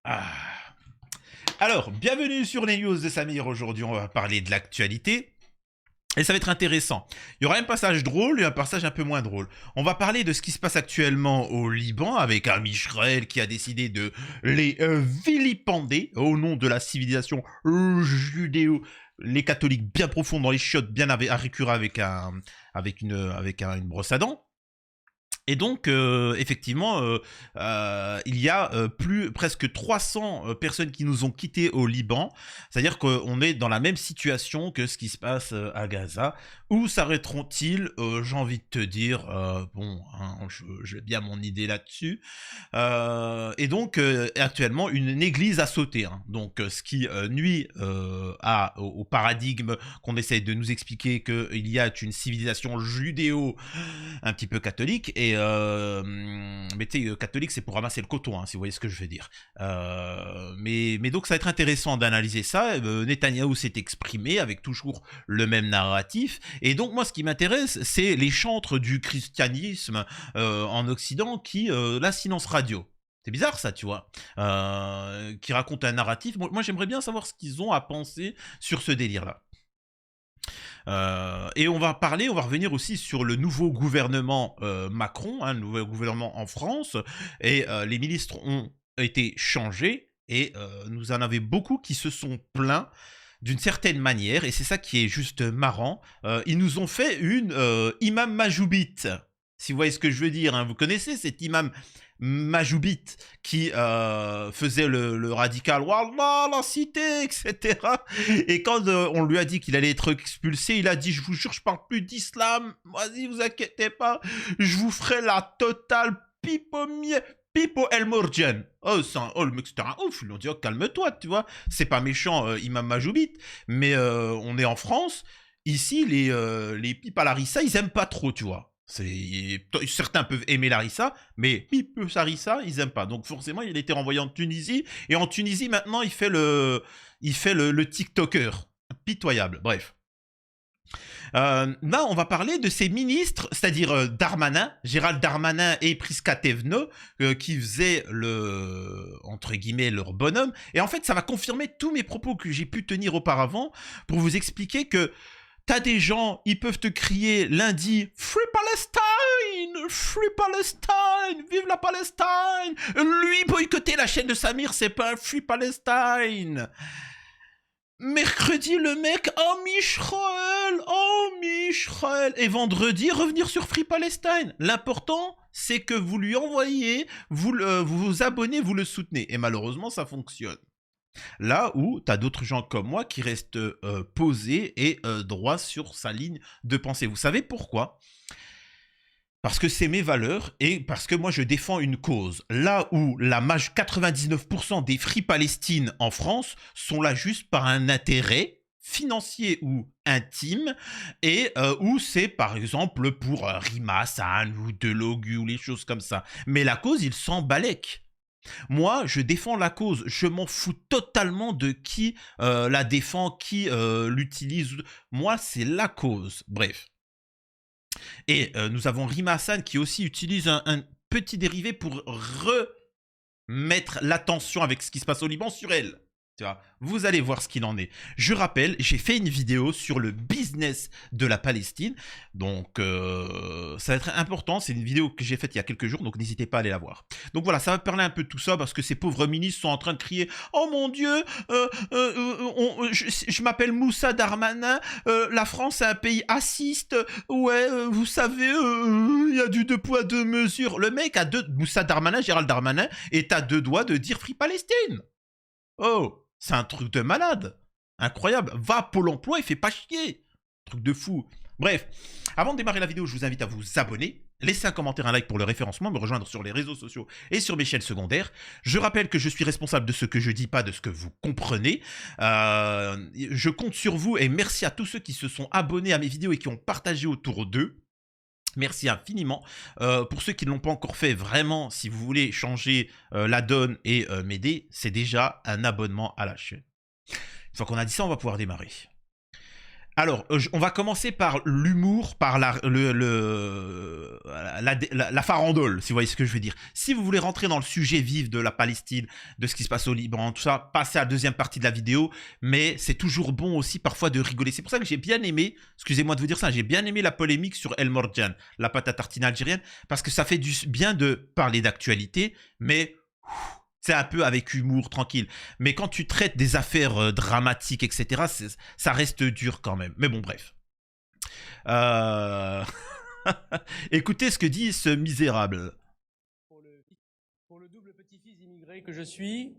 Ah. Alors, bienvenue sur les news de Samir. Aujourd'hui, on va parler de l'actualité. Et ça va être intéressant. Il y aura un passage drôle et un passage un peu moins drôle. On va parler de ce qui se passe actuellement au Liban avec un Israël qui a décidé de les vilipender au nom de la civilisation judéo. Les catholiques bien profonds dans les chiottes, bien à récurer avec une brosse à dents. Et donc, effectivement, il y a presque 300 personnes qui nous ont quittés au Liban. C'est-à-dire qu'on est dans la même situation que ce qui se passe à Gaza. Où s'arrêteront-ils? J'ai envie de te dire, bon, hein, j'ai bien mon idée là-dessus. Et donc, actuellement, une église a sauté. Hein. Donc, ce qui nuit au paradigme qu'on essaye de nous expliquer qu'il y a une civilisation judéo un petit peu catholique. Mais tu sais, catholique, c'est pour ramasser le coton, hein, si vous voyez ce que je veux dire. Mais donc, ça va être intéressant d'analyser ça. Netanyahou s'est exprimé avec toujours le même narratif. Et donc, moi, ce qui m'intéresse, c'est les chantres du christianisme en Occident qui, la silence radio. C'est bizarre ça, tu vois, qui raconte un narratif. Moi j'aimerais bien savoir ce qu'ils ont à penser sur ce délire-là. Et on va revenir aussi sur le nouveau gouvernement Macron, hein, le nouveau gouvernement en France, et les ministres ont été changés, et nous en avons beaucoup qui se sont plaints d'une certaine manière, et c'est ça qui est juste marrant. Ils nous ont fait une imam Majoubit, si vous voyez ce que je veux dire, hein. Vous connaissez cet imam Majoubit qui faisait le radical, Wallah, la cité, etc. Et quand on lui a dit qu'il allait être expulsé, il a dit, je vous jure, je parle plus d'islam, vas-y, vous inquiétez pas, je vous ferai la totale Pipo El Morjan. Oh, le mec, c'était un ouf. Ils lui ont dit, oh, calme-toi, tu vois. C'est pas méchant, Imam Majoubit, mais on est en France. Ici, les pipes à Larissa, ils aiment pas trop, tu vois. Certains peuvent aimer Larissa, mais Pipe Larissa, ils aiment pas. Donc forcément, il a été renvoyé en Tunisie. Et en Tunisie, maintenant, il fait le TikToker. Pitoyable. Bref. Là, on va parler de ces ministres, c'est-à-dire Darmanin, Gérald Darmanin et Prisca Thévenot, qui faisaient entre guillemets, leur bonhomme. Et en fait, ça va confirmer tous mes propos que j'ai pu tenir auparavant pour vous expliquer que t'as des gens, ils peuvent te crier lundi Free Palestine, Free Palestine, vive la Palestine. Lui boycotter la chaîne de Samir, c'est pas un Free Palestine. Mercredi, le mec, oh Michel. Et vendredi, revenir sur Free Palestine. L'important, c'est que vous lui envoyez, vous abonnez, vous le soutenez. Et malheureusement, ça fonctionne. Là où tu as d'autres gens comme moi qui restent posés et droits sur sa ligne de pensée. Vous savez pourquoi? Parce que c'est mes valeurs et parce que moi je défends une cause. Là où 99% des Free Palestine en France sont là juste par un intérêt financier ou intime, et où c'est par exemple pour Rima Hassan ou Delogu ou les choses comme ça. Mais la cause, ils s'en balèquent. Moi, je défends la cause. Je m'en fous totalement de qui la défend, qui l'utilise. Moi, c'est la cause. Bref. Et nous avons Rima Hassan qui aussi utilise un petit dérivé pour remettre l'attention avec ce qui se passe au Liban sur elle. Tu vois, vous allez voir ce qu'il en est. Je rappelle, j'ai fait une vidéo sur le business de la Palestine. Donc, ça va être important. C'est une vidéo que j'ai faite il y a quelques jours, donc n'hésitez pas à aller la voir. Donc voilà, ça va parler un peu de tout ça parce que ces pauvres ministres sont en train de crier « Oh mon Dieu, je m'appelle Moussa Darmanin, la France est un pays assiste. Ouais, vous savez, il y a du deux poids, deux mesures. » Le mec a Moussa Darmanin, Gérald Darmanin, est à deux doigts de dire « Free Palestine ». Oh, c'est un truc de malade. Incroyable. Va à Pôle emploi et fais pas chier. Truc de fou. Bref, avant de démarrer la vidéo, je vous invite à vous abonner, laisser un commentaire, un like pour le référencement, me rejoindre sur les réseaux sociaux et sur mes chaînes secondaires. Je rappelle que je suis responsable de ce que je dis, pas de ce que vous comprenez. Je compte sur vous et merci à tous ceux qui se sont abonnés à mes vidéos et qui ont partagé autour d'eux. Merci infiniment. Pour ceux qui ne l'ont pas encore fait, vraiment, si vous voulez changer la donne et m'aider, c'est déjà un abonnement à la chaîne. Une fois qu'on a dit ça, on va pouvoir démarrer. Alors, on va commencer par l'humour, par la farandole, si vous voyez ce que je veux dire. Si vous voulez rentrer dans le sujet vif de la Palestine, de ce qui se passe au Liban, tout ça, passez à la deuxième partie de la vidéo. Mais c'est toujours bon aussi parfois de rigoler. C'est pour ça que j'ai bien aimé, excusez-moi de vous dire ça, j'ai bien aimé la polémique sur El Morjan, la pâte à tartiner algérienne, parce que ça fait du bien de parler d'actualité, mais c'est un peu avec humour, tranquille. Mais quand tu traites des affaires dramatiques, etc., ça reste dur quand même. Mais bon, bref. Euh... Écoutez ce que dit ce misérable. Pour le double petit-fils immigré que je suis,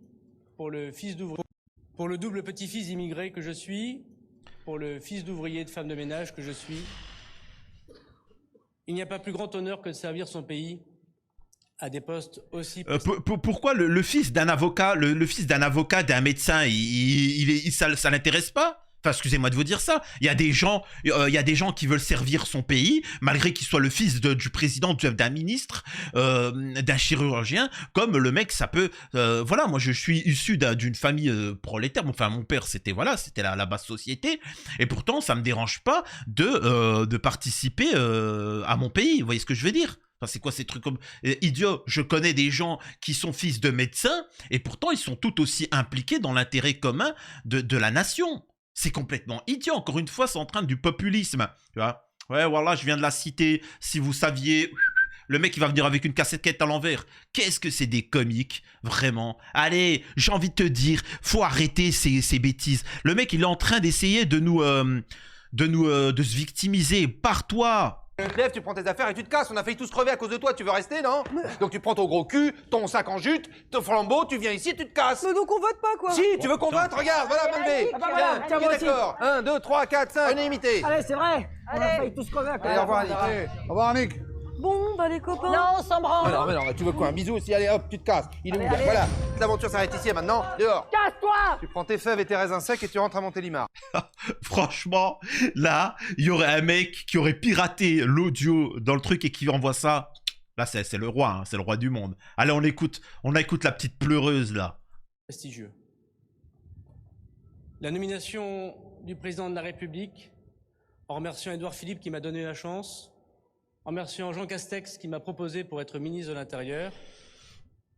pour le double petit-fils immigré que je suis, pour le fils d'ouvrier et de femme de ménage que je suis, il n'y a pas plus grand honneur que de servir son pays à des postes aussi... Pourquoi le fils d'un avocat, le fils d'un avocat, d'un médecin, ça l'intéresse pas? Enfin, excusez-moi de vous dire ça. Il y a des gens qui veulent servir son pays, malgré qu'il soit le fils du président, d'un ministre, d'un chirurgien. Comme le mec, ça peut. Voilà, moi, je suis issu d'une famille prolétaire. Enfin, mon père, c'était la basse société, et pourtant, ça me dérange pas de participer à mon pays. Vous voyez ce que je veux dire? Enfin, c'est quoi ces trucs comme idiot? Je connais des gens qui sont fils de médecins et pourtant ils sont tout aussi impliqués dans l'intérêt commun de la nation. C'est complètement idiot. Encore une fois, c'est en train du populisme. Tu vois? Ouais, voilà, je viens de la citer. Si vous saviez, le mec il va venir avec une casquette à l'envers. Qu'est-ce que c'est des comiques, vraiment. Allez, j'ai envie de te dire, faut arrêter ces bêtises. Le mec il est en train d'essayer de se victimiser. Pars-toi. Tu te lèves, tu prends tes affaires et tu te casses. On a failli tous crever à cause de toi. Tu veux rester, non? Donc tu prends ton gros cul, ton sac en jute, ton flambeau, tu viens ici, tu te casses. Mais donc on vote pas, quoi. Si, tu veux qu'on vote? Regarde, voilà, main levée. Ah bah voilà, tiens, moi aussi. D'accord. 1, 2, 3, 4, 5. Unanimité. Allez, c'est vrai. On a failli tous crever à cause Allez, de au revoir, la Annick. Au revoir, Annick. Bon, bah les copains. Non, on s'en branle. Mais non, tu veux quoi? Un bisou aussi? Allez, hop, tu te casses. Il est Allez, ouvert. allez. Voilà. L'aventure s'arrête ici et maintenant. Dehors. Casse-toi. Tu prends tes fèves et tes raisins secs et tu rentres à Montélimar. Franchement, là, il y aurait un mec qui aurait piraté l'audio dans le truc et qui envoie ça. Là, c'est le roi, hein, c'est le roi du monde. Allez, on écoute la petite pleureuse, là. prestigieux. La nomination du président de la République, en remerciant Édouard Philippe qui m'a donné la chance, en remerciant Jean Castex qui m'a proposé pour être ministre de l'Intérieur,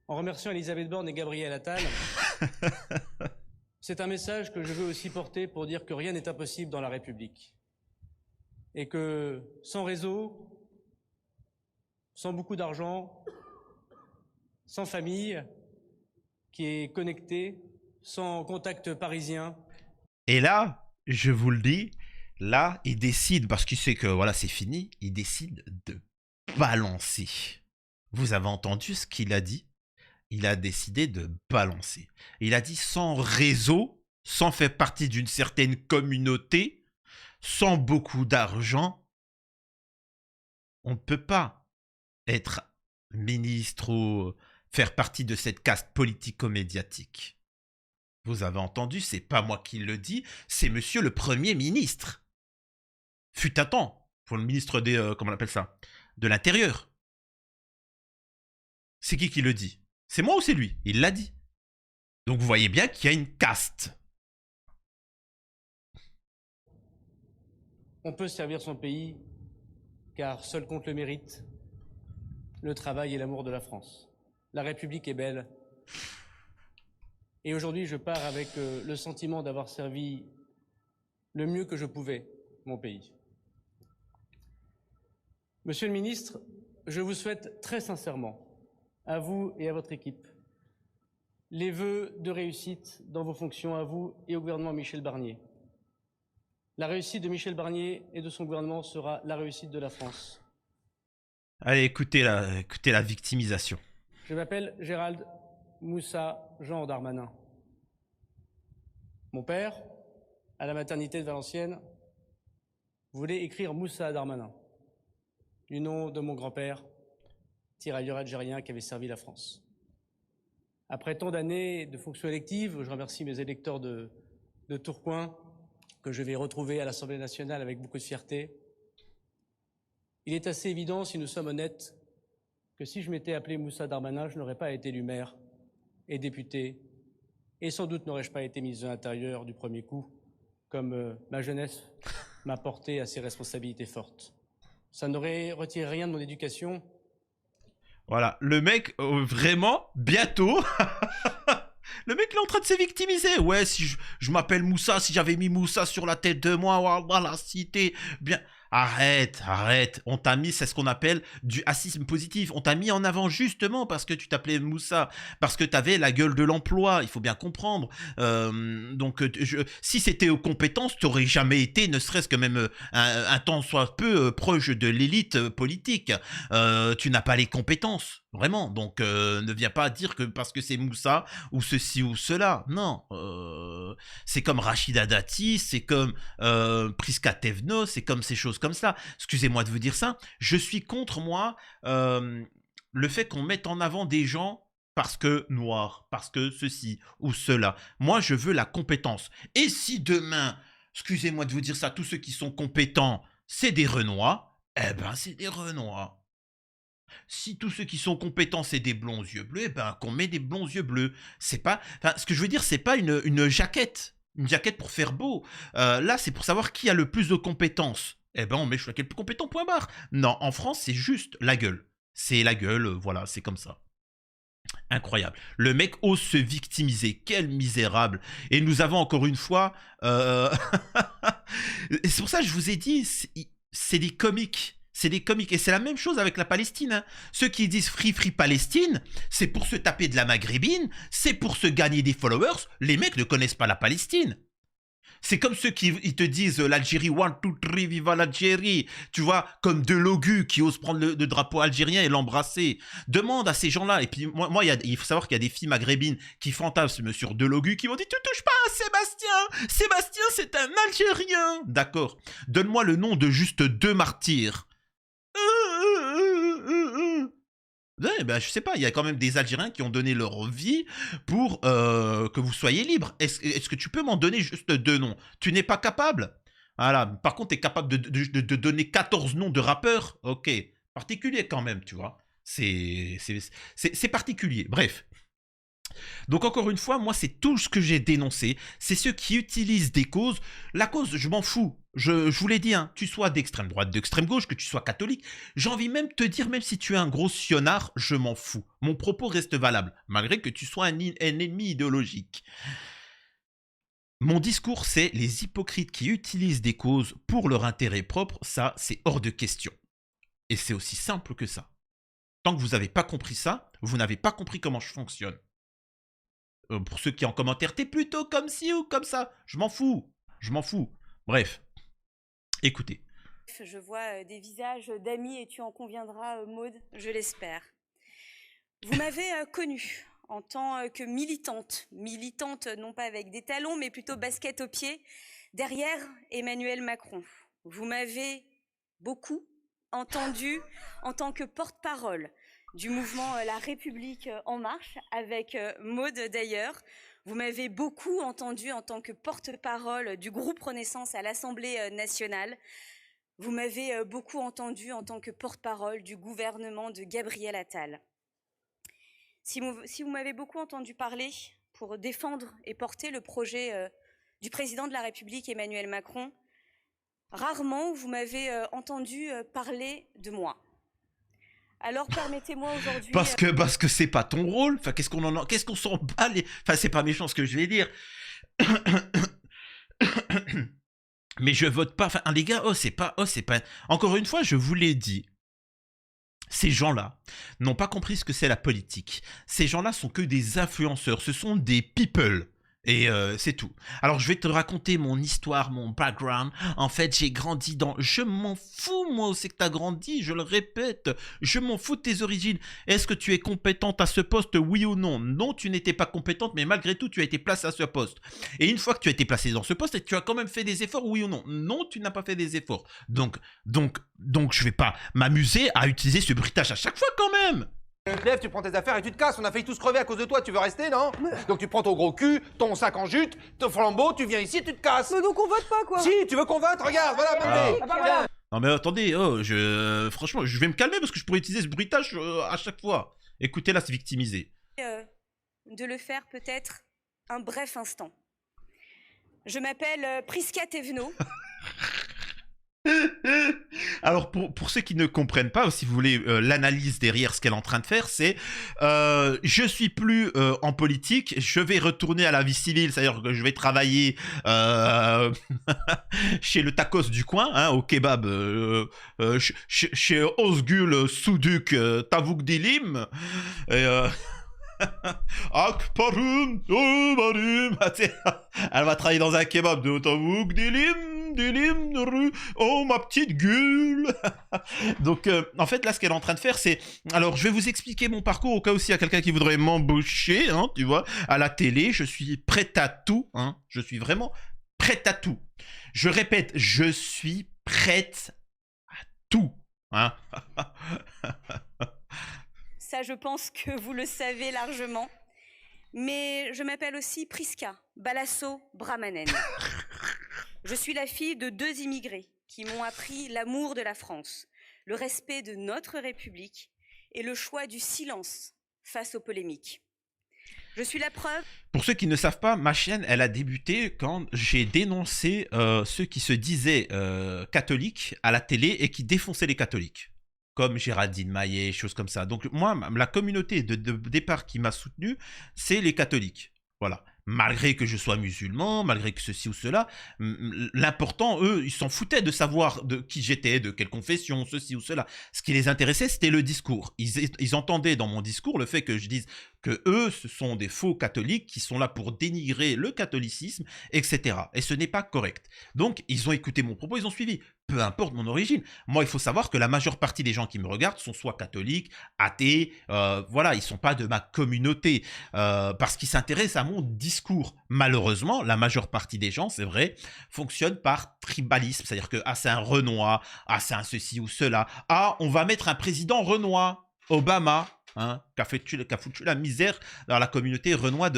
en remerciant Elisabeth Borne et Gabriel Attal. C'est un message que je veux aussi porter pour dire que rien n'est impossible dans la République. Et que sans réseau, sans beaucoup d'argent, sans famille qui est connectée, sans contact parisien. Et là, je vous le dis, là, il décide, parce qu'il sait que voilà, c'est fini, il décide de balancer. Vous avez entendu ce qu'il a dit? Il a décidé de balancer. Il a dit sans réseau, sans faire partie d'une certaine communauté, sans beaucoup d'argent, on ne peut pas être ministre ou faire partie de cette caste politico-médiatique. Vous avez entendu, c'est pas moi qui le dis, c'est monsieur le Premier ministre. Fut un temps, pour le ministre des... comment on appelle ça? De l'Intérieur. C'est qui le dit? C'est moi ou c'est lui? Il l'a dit. Donc vous voyez bien qu'il y a une caste. On peut servir son pays, car seul compte le mérite, le travail et l'amour de la France. La République est belle. Et aujourd'hui, je pars avec le sentiment d'avoir servi le mieux que je pouvais mon pays. Monsieur le ministre, je vous souhaite très sincèrement, à vous et à votre équipe, les vœux de réussite dans vos fonctions, à vous et au gouvernement Michel Barnier. La réussite de Michel Barnier et de son gouvernement sera la réussite de la France. Allez, écoutez la victimisation. Je m'appelle Gérald Moussa Jean Darmanin. Mon père, à la maternité de Valenciennes, voulait écrire Moussa Darmanin, du nom de mon grand-père, tirailleur algérien qui avait servi la France. Après tant d'années de fonctions électives, je remercie mes électeurs de Tourcoing, que je vais retrouver à l'Assemblée nationale avec beaucoup de fierté. Il est assez évident, si nous sommes honnêtes, que si je m'étais appelé Moussa Darmanin, je n'aurais pas été élu maire et député, et sans doute n'aurais-je pas été ministre de l'Intérieur du premier coup, comme ma jeunesse m'a porté à ces responsabilités fortes. Ça n'aurait retiré rien de mon éducation. Voilà, le mec, vraiment, bientôt... Le mec, il est en train de se victimiser. Ouais, si je m'appelle Moussa, si j'avais mis Moussa sur la tête de moi, voilà, la cité, bien... Arrête, arrête. On t'a mis, c'est ce qu'on appelle du racisme positif. On t'a mis en avant justement parce que tu t'appelais Moussa, parce que t'avais la gueule de l'emploi. Il faut bien comprendre. Donc, si c'était aux compétences, t'aurais jamais été, ne serait-ce que même un temps soit peu proche de l'élite politique. Tu n'as pas les compétences, vraiment. Donc, ne viens pas dire que parce que c'est Moussa ou ceci ou cela. Non. C'est comme Rachida Dati, c'est comme Priska Tevno, c'est comme ces choses comme ça. Excusez-moi de vous dire ça. Je suis contre, moi, le fait qu'on mette en avant des gens parce que noirs, parce que ceci ou cela. Moi, je veux la compétence. Et si demain, excusez-moi de vous dire ça, tous ceux qui sont compétents, c'est des Renois, eh ben, c'est des Renois. Si tous ceux qui sont compétents, c'est des blonds aux yeux bleus, eh ben, qu'on met des blonds aux yeux bleus. C'est pas... Enfin, ce que je veux dire, c'est pas une jaquette. Une jaquette pour faire beau. Là, c'est pour savoir qui a le plus de compétences. Eh ben, on met celui qui est le plus compétent, point barre. Non, en France, c'est juste la gueule. C'est la gueule, voilà, c'est comme ça. Incroyable. Le mec ose se victimiser. Quel misérable. Et nous avons encore une fois... Et c'est pour ça que je vous ai dit, c'est des comiques. C'est des comiques. Et c'est la même chose avec la Palestine. Hein. Ceux qui disent Free Free Palestine, c'est pour se taper de la maghrébine, c'est pour se gagner des followers. Les mecs ne connaissent pas la Palestine. C'est comme ceux qui ils te disent l'Algérie, 1, 2, 3, viva l'Algérie. Tu vois, comme Delogu qui ose prendre le drapeau algérien et l'embrasser. Demande à ces gens-là. Et puis, moi il faut savoir qu'il y a des filles maghrébines qui fantasment sur Delogu qui m'ont dit tu touches pas à Sébastien. Sébastien, c'est un Algérien. D'accord. Donne-moi le nom de juste 2 martyrs. Ouais, ben, je sais pas, il y a quand même des Algériens qui ont donné leur vie pour que vous soyez libre. Est-ce que tu peux m'en donner juste 2 noms? Tu n'es pas capable? Voilà. Par contre, tu es capable de donner 14 noms de rappeurs? Ok. Particulier quand même, tu vois. C'est particulier. Bref. Donc encore une fois, moi c'est tout ce que j'ai dénoncé, c'est ceux qui utilisent des causes. La cause, je m'en fous. Je vous l'ai dit, hein, tu sois d'extrême droite, d'extrême gauche, que tu sois catholique, j'ai envie même de te dire, même si tu es un gros sionnard, je m'en fous. Mon propos reste valable, malgré que tu sois un ennemi idéologique. Mon discours, c'est les hypocrites qui utilisent des causes pour leur intérêt propre, ça c'est hors de question. Et c'est aussi simple que ça. Tant que vous n'avez pas compris ça, vous n'avez pas compris comment je fonctionne. Pour ceux qui en commentaire, t'es plutôt comme ci ou comme ça. Je m'en fous. Je m'en fous. Bref. Écoutez. Je vois des visages d'amis et tu en conviendras, Maud, je l'espère. Vous m'avez connue en tant que militante. Militante non pas avec des talons, mais plutôt basket aux pieds, derrière Emmanuel Macron. Vous m'avez beaucoup entendu en tant que porte-parole du mouvement La République En Marche, avec Maud d'ailleurs. Vous m'avez beaucoup entendu en tant que porte-parole du groupe Renaissance à l'Assemblée nationale. Vous m'avez beaucoup entendu en tant que porte-parole du gouvernement de Gabriel Attal. Si vous m'avez beaucoup entendu parler pour défendre et porter le projet du président de la République Emmanuel Macron, rarement vous m'avez entendu parler de moi. Alors permettez-moi aujourd'hui... Parce que c'est pas ton rôle. Enfin, qu'est-ce qu'on s'en bat les... Enfin, c'est pas méchant ce que je vais dire. Mais je vote pas. Enfin, les gars, c'est pas... Encore une fois, je vous l'ai dit. Ces gens-là n'ont pas compris ce que c'est la politique. Ces gens-là sont que des influenceurs. Ce sont des people. Et c'est tout. Alors je vais te raconter mon histoire, mon background. En fait, j'ai grandi dans... Je m'en fous, moi, où c'est que t'as grandi, je le répète. Je m'en fous de tes origines. Est-ce que tu es compétente à ce poste, oui ou non? Non, tu n'étais pas compétente, mais malgré tout, tu as été placée à ce poste. Et une fois que tu as été placée dans ce poste, tu as quand même fait des efforts, oui ou non? Non, tu n'as pas fait des efforts. Donc, je vais pas m'amuser à utiliser ce bruitage à chaque fois quand même. Tu te lèves, tu prends tes affaires et tu te casses. On a failli tous crever à cause de toi. Tu veux rester, non? Donc tu prends ton gros cul, ton sac en jute, ton flambeau, tu viens ici, tu te casses. Mais donc on vote pas quoi. Si, tu veux qu'on vote? Regarde, voilà, bébé. Ah bah voilà. Non mais attendez, franchement, je vais me calmer parce que je pourrais utiliser ce bruitage à chaque fois. Écoutez-la se victimiser. de le faire peut-être un bref instant. Je m'appelle Prisca Thévenot. Alors, pour ceux qui ne comprennent pas, si vous voulez l'analyse derrière ce qu'elle est en train de faire, c'est je suis plus en politique, je vais retourner à la vie civile, c'est-à-dire que je vais travailler chez le tacos du coin, hein, au kebab, chez Ozgul Souduk Tavouk Dilim, et Akparum, Tobarim. Elle va travailler dans un kebab de Tavouk Dilim, oh ma petite gueule. Donc en fait là ce qu'elle est en train de faire c'est, alors je vais vous expliquer mon parcours au cas où s'il y a quelqu'un qui voudrait m'embaucher, hein, tu vois, à la télé. Je suis prête à tout, hein, je suis vraiment prête à tout. Je répète, je suis prête à tout, hein. Ça, je pense que vous le savez largement. Mais je m'appelle aussi Prisca Balasso Brahmanen. Je suis la fille de 2 immigrés qui m'ont appris l'amour de la France, le respect de notre République et le choix du silence face aux polémiques. Je suis la preuve. Pour ceux qui ne savent pas, ma chaîne, elle a débuté quand j'ai dénoncé ceux qui se disaient catholiques à la télé et qui défonçaient les catholiques. Comme Géraldine Maillet, choses comme ça. Donc moi, la communauté de départ qui m'a soutenu, c'est les catholiques. Voilà. Malgré que je sois musulman, malgré que ceci ou cela, l'important, eux, ils s'en foutaient de savoir de qui j'étais, de quelle confession, ceci ou cela. Ce qui les intéressait, c'était le discours. Ils entendaient dans mon discours le fait que je dise que eux, ce sont des faux catholiques qui sont là pour dénigrer le catholicisme, etc. Et ce n'est pas correct. Donc, ils ont écouté mon propos, ils ont suivi. Peu importe mon origine. Moi, il faut savoir que la majeure partie des gens qui me regardent sont soit catholiques, athées, voilà, ils sont pas de ma communauté, parce qu'ils s'intéressent à mon discours. Malheureusement, la majeure partie des gens, c'est vrai, fonctionnent par tribalisme, c'est-à-dire que, ah, c'est un Renoir, ah, c'est un ceci ou cela, ah, on va mettre un président Renoir, Obama, hein, qui a foutu la misère dans la communauté Renoir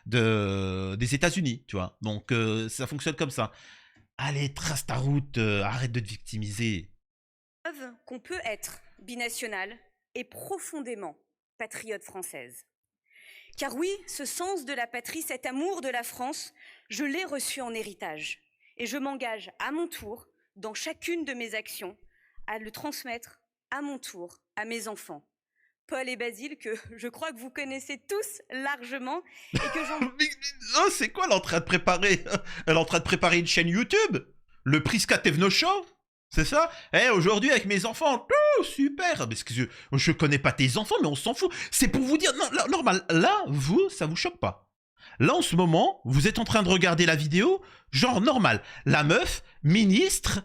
des États-Unis, tu vois. Donc, ça fonctionne comme ça. Allez, trace ta route, arrête de te victimiser. Preuve qu'on peut être binationale et profondément patriote française. Car oui, ce sens de la patrie, cet amour de la France, je l'ai reçu en héritage. Et je m'engage à mon tour, dans chacune de mes actions, à le transmettre à mon tour à mes enfants. Paul et Basile, que je crois que vous connaissez tous largement, et que j'en... Oh, c'est quoi elle est en train de préparer? Elle est en train de préparer une chaîne YouTube? Le Prisca Thévenot Show? C'est ça? Eh, aujourd'hui avec mes enfants, oh, super! Parce que je connais pas tes enfants, mais on s'en fout. C'est pour vous dire, non, normal, là, vous, ça vous choque pas. Là, en ce moment, vous êtes en train de regarder la vidéo, genre normal. La meuf, ministre...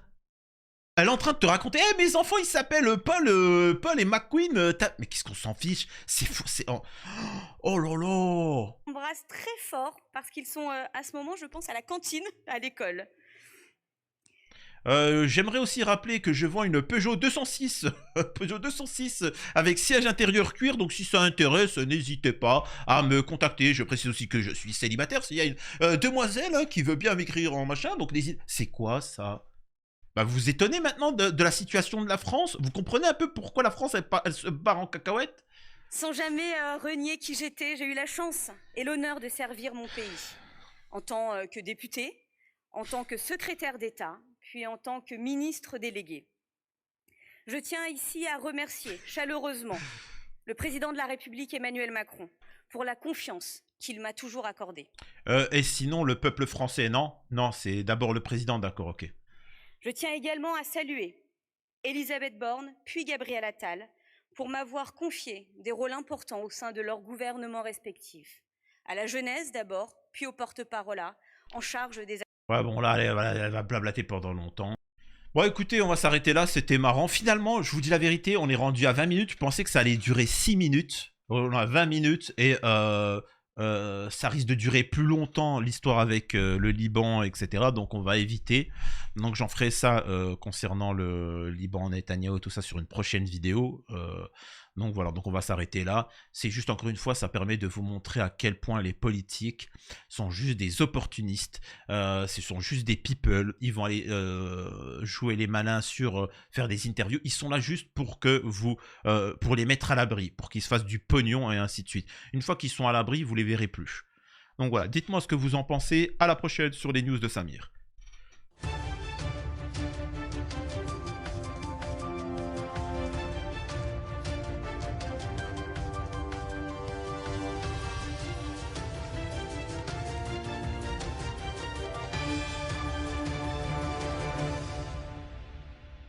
Elle est en train de te raconter, eh, mes enfants, ils s'appellent Paul et McQueen. Mais qu'est-ce qu'on s'en fiche? C'est fou, c'est... Oh là là! embrasse très fort parce qu'ils sont à ce moment, je pense, à la cantine à l'école. J'aimerais aussi rappeler que je vends une Peugeot 206, Peugeot 206 avec siège intérieur cuir, donc si ça intéresse, n'hésitez pas à me contacter. Je précise aussi que je suis célibataire, s'il y a une demoiselle qui veut bien m'écrire en machin, donc n'hésitez... C'est quoi ça? Bah, vous vous étonnez maintenant de la situation de la France? Vous comprenez un peu pourquoi la France, elle se barre en cacahuète? Sans jamais renier qui j'étais, j'ai eu la chance et l'honneur de servir mon pays. En tant que députée, en tant que secrétaire d'État, puis en tant que ministre délégué. Je tiens ici à remercier chaleureusement le président de la République Emmanuel Macron pour la confiance qu'il m'a toujours accordée. Et sinon, le peuple français, non? Non, c'est d'abord le président, d'accord, ok. Je tiens également à saluer Elisabeth Borne, puis Gabriel Attal, pour m'avoir confié des rôles importants au sein de leurs gouvernements respectifs. À la jeunesse d'abord, puis au porte-parole en charge des... Ouais, bon, là, elle va blablater pendant longtemps. Bon, écoutez, on va s'arrêter là, c'était marrant. Finalement, je vous dis la vérité, on est rendu à 20 minutes. Je pensais que ça allait durer 6 minutes. On a 20 minutes et ça risque de durer plus longtemps, l'histoire avec le Liban, etc. Donc on va éviter. Donc j'en ferai ça concernant le Liban, Netanyahou, tout ça sur une prochaine vidéo. Donc voilà, donc on va s'arrêter là. C'est juste, encore une fois, ça permet de vous montrer à quel point les politiques sont juste des opportunistes. Ce sont juste des people. Ils vont aller jouer les malins sur faire des interviews. Ils sont là juste pour que vous, pour les mettre à l'abri, pour qu'ils se fassent du pognon et ainsi de suite. Une fois qu'ils sont à l'abri, vous les verrez plus. Donc voilà, dites-moi ce que vous en pensez. À la prochaine sur les news de Samir.